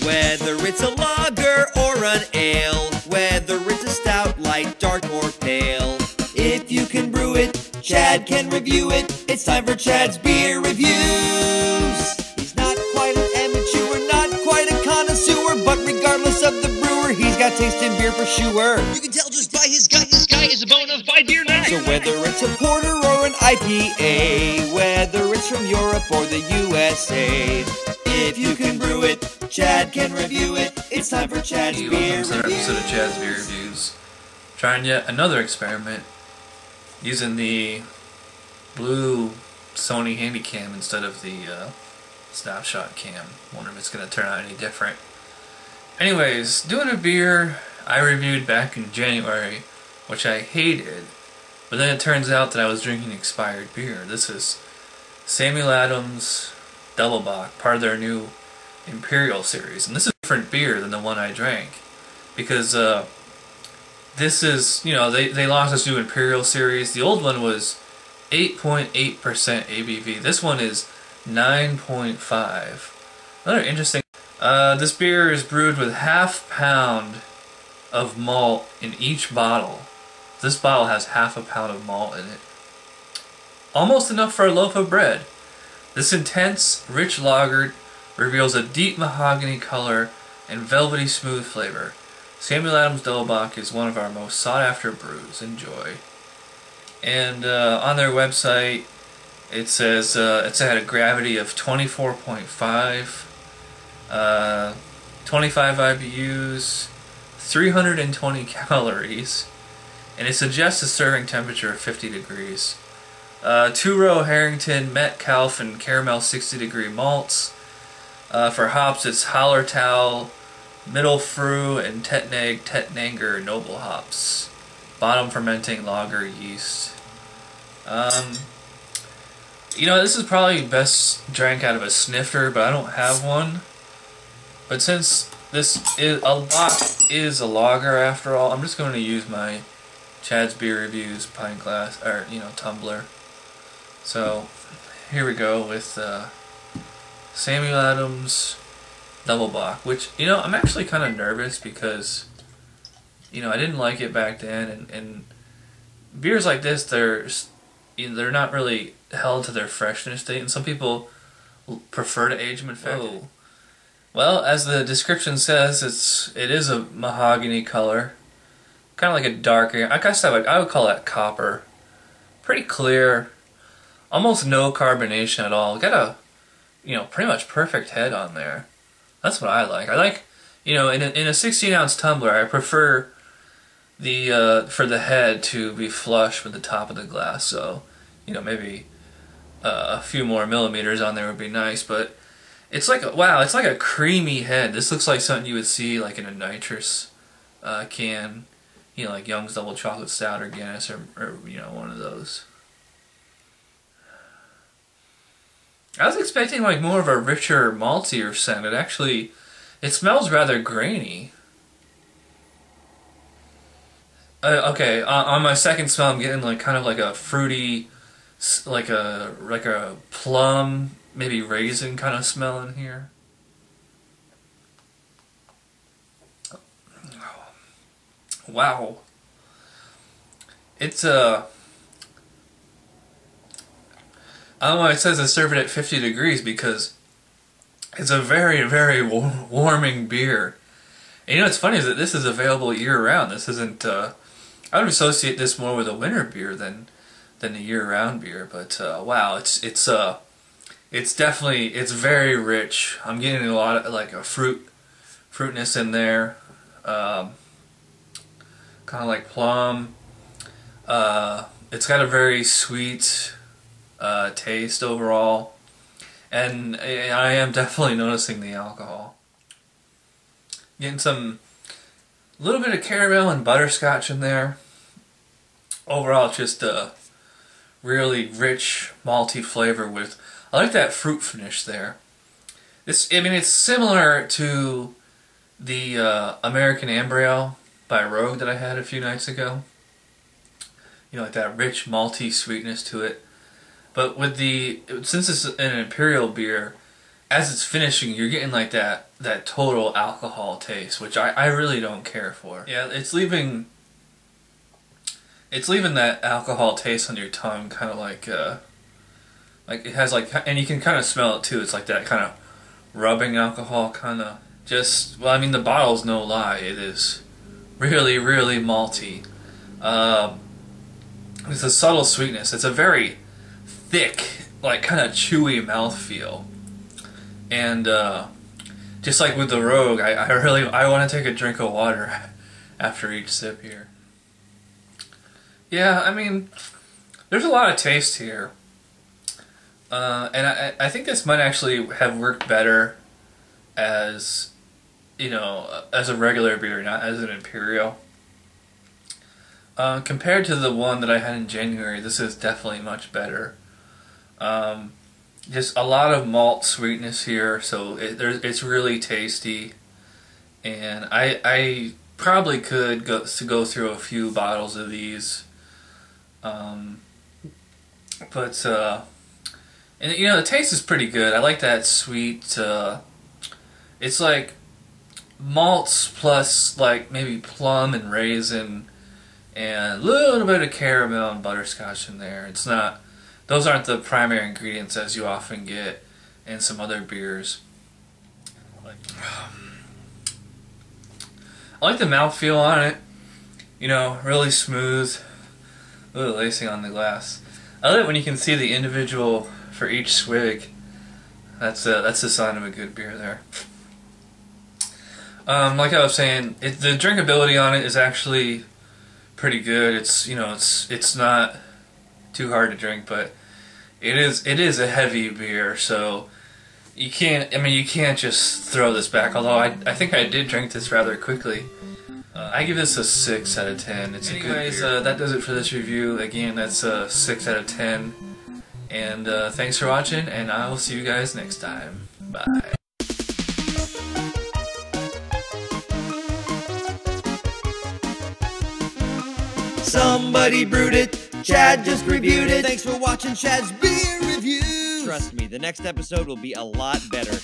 Whether it's a lager or an ale, whether it's a stout, light, dark, or pale. If you can brew it, Chad can review it. It's time for Chad's Beer Reviews. He's not quite an amateur, not quite a connoisseur, but regardless of the brewer, he's got taste in beer for sure. You can tell just by his gut, this guy is a bona fide beer nut. So whether it's a porter or an IPA, whether it's from Europe or the USA, if you can brew it, Chad can review it. It's time for Chad's Beer Reviews. Welcome to another episode of Chad's Beer Reviews. Trying yet another experiment using the blue Sony Handycam instead of the snapshot cam. Wonder if it's going to turn out any different. Anyways, doing a beer I reviewed back in January, which I hated, but then it turns out that I was drinking expired beer. This is Samuel Adams Double Bock, part of their new Imperial series, and this is a different beer than the one I drank, because this is, you know, they launched this new Imperial series. The old one was 8.8% ABV. This one is 9.5. Another interesting. This beer is brewed with ½ pound of malt in each bottle. This bottle has ½ pound of malt in it. Almost enough for a loaf of bread. This intense, rich lager reveals a deep mahogany color and velvety smooth flavor. Samuel Adams Double Bock is one of our most sought after brews. Enjoy. And on their website it says it's at a gravity of 24.5, 25 IBUs, 320 calories, and it suggests a serving temperature of 50 degrees. 2-row Harrington, Met, Calf, and Caramel 60-degree malts. For hops, it's Hallertau, Middle Frew, and 𝓑𝓻𝓮𝓬𝓲𝓷 noble hops. Bottom fermenting lager yeast. You know, this is probably best drank out of a snifter, but I don't have one. But since this is a lager after all, I'm just going to use my Chad's Beer Reviews pint glass, or tumbler. So here we go with Samuel Adams Double Bock, which, I'm actually kind of nervous because, I didn't like it back then, and beers like this, they're not really held to their freshness date, and some people prefer to age them in fact. Oh. Well, as the description says, it is a mahogany color, kind of like a darker. I guess I would call that copper. Pretty clear, almost no carbonation at all. Got a pretty much perfect head on there. That's what I like. I like, in a 16-ounce tumbler, I prefer for the head to be flush with the top of the glass. So, maybe a few more millimeters on there would be nice. But it's like it's like a creamy head. This looks like something you would see like in a nitrous can, like Young's Double Chocolate Stout or Guinness or one of those. I was expecting like more of a richer, maltier scent. It smells rather grainy. Okay, on my second smell, I'm getting like kind of like a fruity, like a plum, maybe raisin kind of smell in here. Wow. It's I don't know why it says to serve it at 50 degrees because it's a very, very warming beer. And it's funny is that this is available year-round. This isn't, I would associate this more with a winter beer than a year-round beer. But wow, it's definitely, it's very rich. I'm getting a lot of like a fruitness in there. Kind of like plum. It's got a very sweet taste overall, and I am definitely noticing the alcohol. Getting a little bit of caramel and butterscotch in there. Overall, it's just a really rich malty flavor with. I like that fruit finish there. It's similar to the American Amber Ale by Rogue that I had a few nights ago. Like that rich malty sweetness to it. But with since it's an Imperial beer, as it's finishing, you're getting like that total alcohol taste, which I really don't care for. Yeah, it's leaving that alcohol taste on your tongue, kind of like it has like, and you can kind of smell it too. It's like that kind of rubbing alcohol, kind of just. Well, I mean, the bottle's no lie. It is really, really malty. It's a subtle sweetness. It's a very thick, like kind of chewy mouthfeel. And just like with the Rogue, I want to take a drink of water after each sip here. Yeah, I mean, there's a lot of taste here. And I think this might actually have worked better as, you know, as a regular beer, not as an Imperial. Compared to the one that I had in January, this is definitely much better. Just a lot of malt sweetness here, so it's really tasty. And I probably could go through a few bottles of these. But and you know, the taste is pretty good. I like that sweet. It's like malts plus like maybe plum and raisin and a little bit of caramel and butterscotch in there. It's not; those aren't the primary ingredients as you often get in some other beers. I like the mouthfeel on it. You know, really smooth. Ooh, lacing on the glass. I like it when you can see the individual for each swig. That's the sign of a good beer there. Like I was saying, the drinkability on it is actually pretty good. It's, you know, it's not too hard to drink, but it is a heavy beer, so you can't just throw this back. Although I think I did drink this rather quickly. I give this a 6 out of 10. It's anyways, a good beer. That does it for this review. Again, that's a 6 out of 10. And thanks for watching, and I will see you guys next time. Bye. Somebody brewed it, Chad just reviewed it. Thanks for watching Chad's Beer Review. Trust me, the next episode will be a lot better.